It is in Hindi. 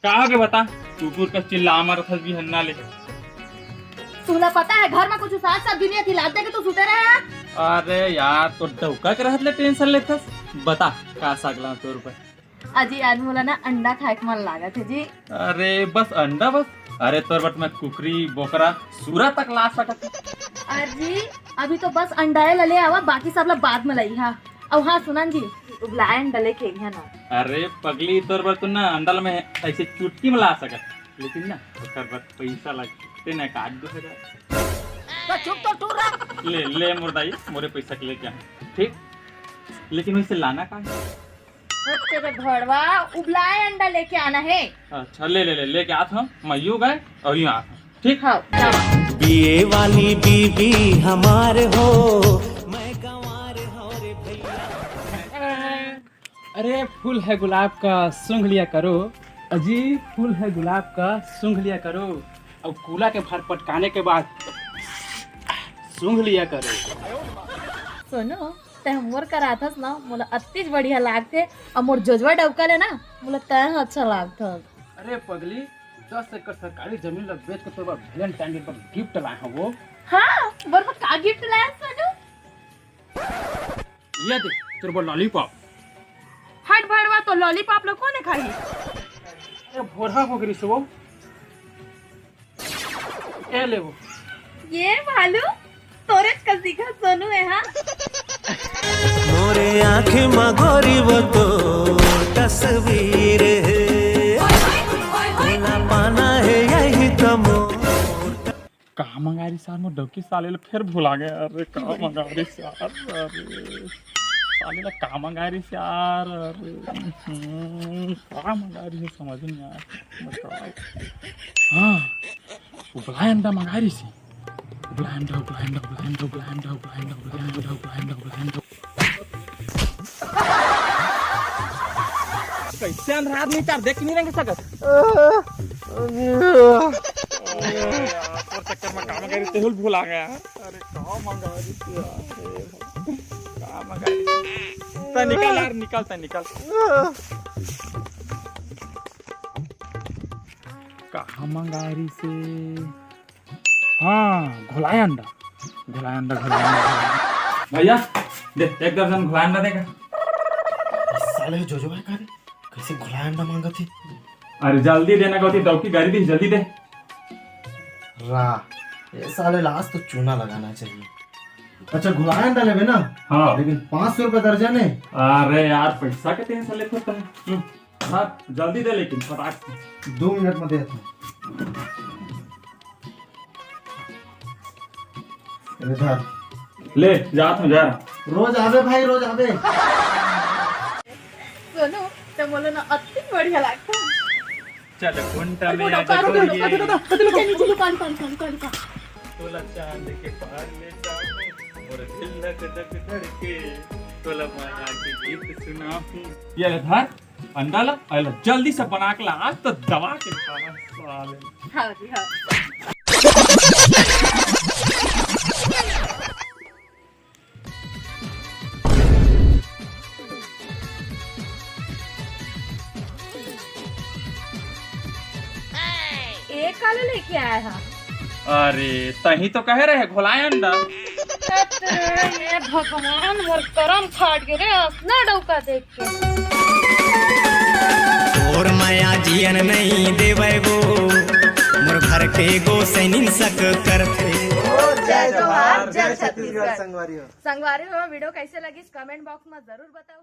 कहा के बता कुकुर का चिल्ला मार था भी हन्ना ले। तुला पता है घर में कुछ साथ साथ दुनिया थी लाते के तू सुते रहे। अरे यार तो डौका के रहत ले टेंशन लेथस। बता का सागला तोर पर। अजी आज मोला ना अंडा खाए के मन लागत है जी। अरे बस अंडा बस। अरे तोर बट में कुकरी बोकरा सूरा तक ला सकत। अजी अभी तो बस अंडा ले आवा बाकी सब लोग बाद में लाई हा। अब हाँ सुनन जी उबलाए अंडा लेके यहाँ ना। अरे पगली तोर पर तू ना अंडा में ऐसे चुटकी में ला सकत लेकिन ना ओकर पर पैसा लगते ना काट दो तो चुप तो तू रह। ले मुर्दाई मोरे पैसा के लेके आ ठीक। लेकिन वैसे लाना का तेरे घरवा उबलाए अंडा लेके आना है। अच्छा लेके आत हम मयूं गए और यूं आत ठीक। हाँ बीए वाली बीबी हमारे हो मैं गंवार हो रे भैया। अरे फूल है गुलाब का सूंघ लिया करो। अजी फूल है गुलाब का सूंघ लिया करो और कूला के भर पटकाने के बाद सूंघ लिया करो। सुनो ते हमर कराथस ना मोला अत्तीज बढ़िया लागते और मोर जजवा डबका ले ना मोला तय अच्छा लागता। अरे पगली 10 एकड़ सरकारी जमीन लग बेच के तो वैलेंटाइन डे पर गिफ्ट लाए हैं वो। हाँ बर का गिफ्ट लाया सोनू। ये देख तेरे को लॉलीपॉप। हट भड़वा तो लॉलीपॉप लोग कौन खाई। अरे भोरा हो गई से वो ए ले वो। ये भालू तोरे का सीखा सोनू है। हाँ मोरे आँखें मगोरी वो तो तस्वीर है ना पाना है यही तो मोर। कहा मंगा रही सार मो डबकी साले ले फिर भुला गए। अरे कहा मंगा रही सार। अरे साले ला कहा मंगा रही सार। अरे कहा मंगा रही है समझ नहीं यार बताओ। हाँ उबलाए अंडा मंगा रही सी। उबलाए अंडा उबलाए अंडा उबलाए अंडा उबलाए अंडा उबलाए अंडा उबलाए अंडा उबलाए अंडा उबलाए अंडा। कैसे अंधेरा आदमी चार देख नहीं रहेंगे सकत। और चक्कर में काम कर तेहुल भूल आ गया। अरे कहाँ मंगा रही थी यार। कहाँ मंगा रही थी। ता निकल यार निकल ता निकल। कहाँ मंगा रही से। हाँ घुलाया अंडा घुलाया अंडा घुलाया अंडा। भैया दे एक दर्जन घुलाया अंडा देगा। साले जो है का कैसे घुलाया अंडा मांगा थी। अरे जल्दी देना कहती डॉक्टर गाड़ी दी जल्दी दे। रा ये साले लास्ट तो चूना लगाना चाहिए। अच्छा घुलाया अंडा लेबे ना। हाँ लेकिन 500 रुपए दर्जन है। अरे यार पैसा के टेंशन लेते तुम। हाँ जल्दी दे लेकिन फटाक से। 2 मिनट में देता हूँ। इधर ले जा तू जा। रोज आवे भाई रोज आवे। सोनू तो बोलो ना अति बढ़िया लगता। चल कुंटा में आ दुकान तोला चांद के पार ले जाऊं और दिल धक धक धड़के तोला माया के गीत सुनाऊं। ये ले धर अंडा ला अरे जल्दी से बना के ला आज तो दवा के खाना साले। हाँ जी हाँ। एक काले लेके आया था। अरे तही तो कह रहे घोलाए अंडा। ये भगवान हर करम फाड़ के रे अपना डौका देख के। और माया जियन नहीं देवे वो मोर घर के गो सैनिन सक करते। जय जोहार जय छत्तीसगढ़। संगवारी संगवारी हो वीडियो कैसे लगी कमेंट बॉक्स में जरूर बताओ।